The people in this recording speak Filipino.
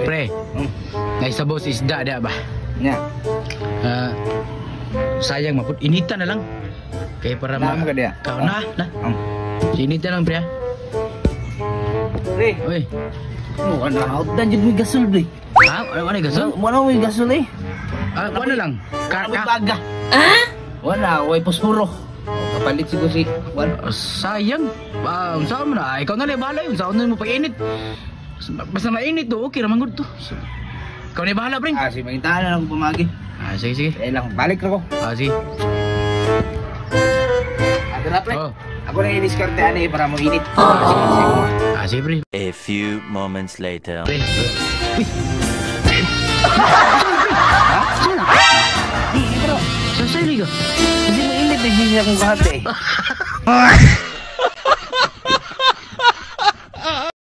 Pre, naisabos isda ada ba? Nya. Sayang maput initan na lang. Kaya para Nama ka dia. Kau na. Initan lang pre. Pre. Oi. Mo ana out dan jud mi gasol pre. Ha? Ano gasol? Mo na mi gasol eh. Ano lang? Baga. Wala, way posporo. Kapalit siguro si Juan. Sayang. Saan mo na? Ikaw na lang bahala yun. Saan mo pa-init? Basta mainit to, okay naman good to. Ikaw na bahala, pre. Si magintahan na lang pumagi. Sige. Lang, balik ako. Sige. Ato na, pre. Oh. Ako na i-discarte ani para mo init. Sige, pre. A few moments later. Pre. Uy. Di, bro. Sasay ka? Hindi mo init, hindi siya kung kahate.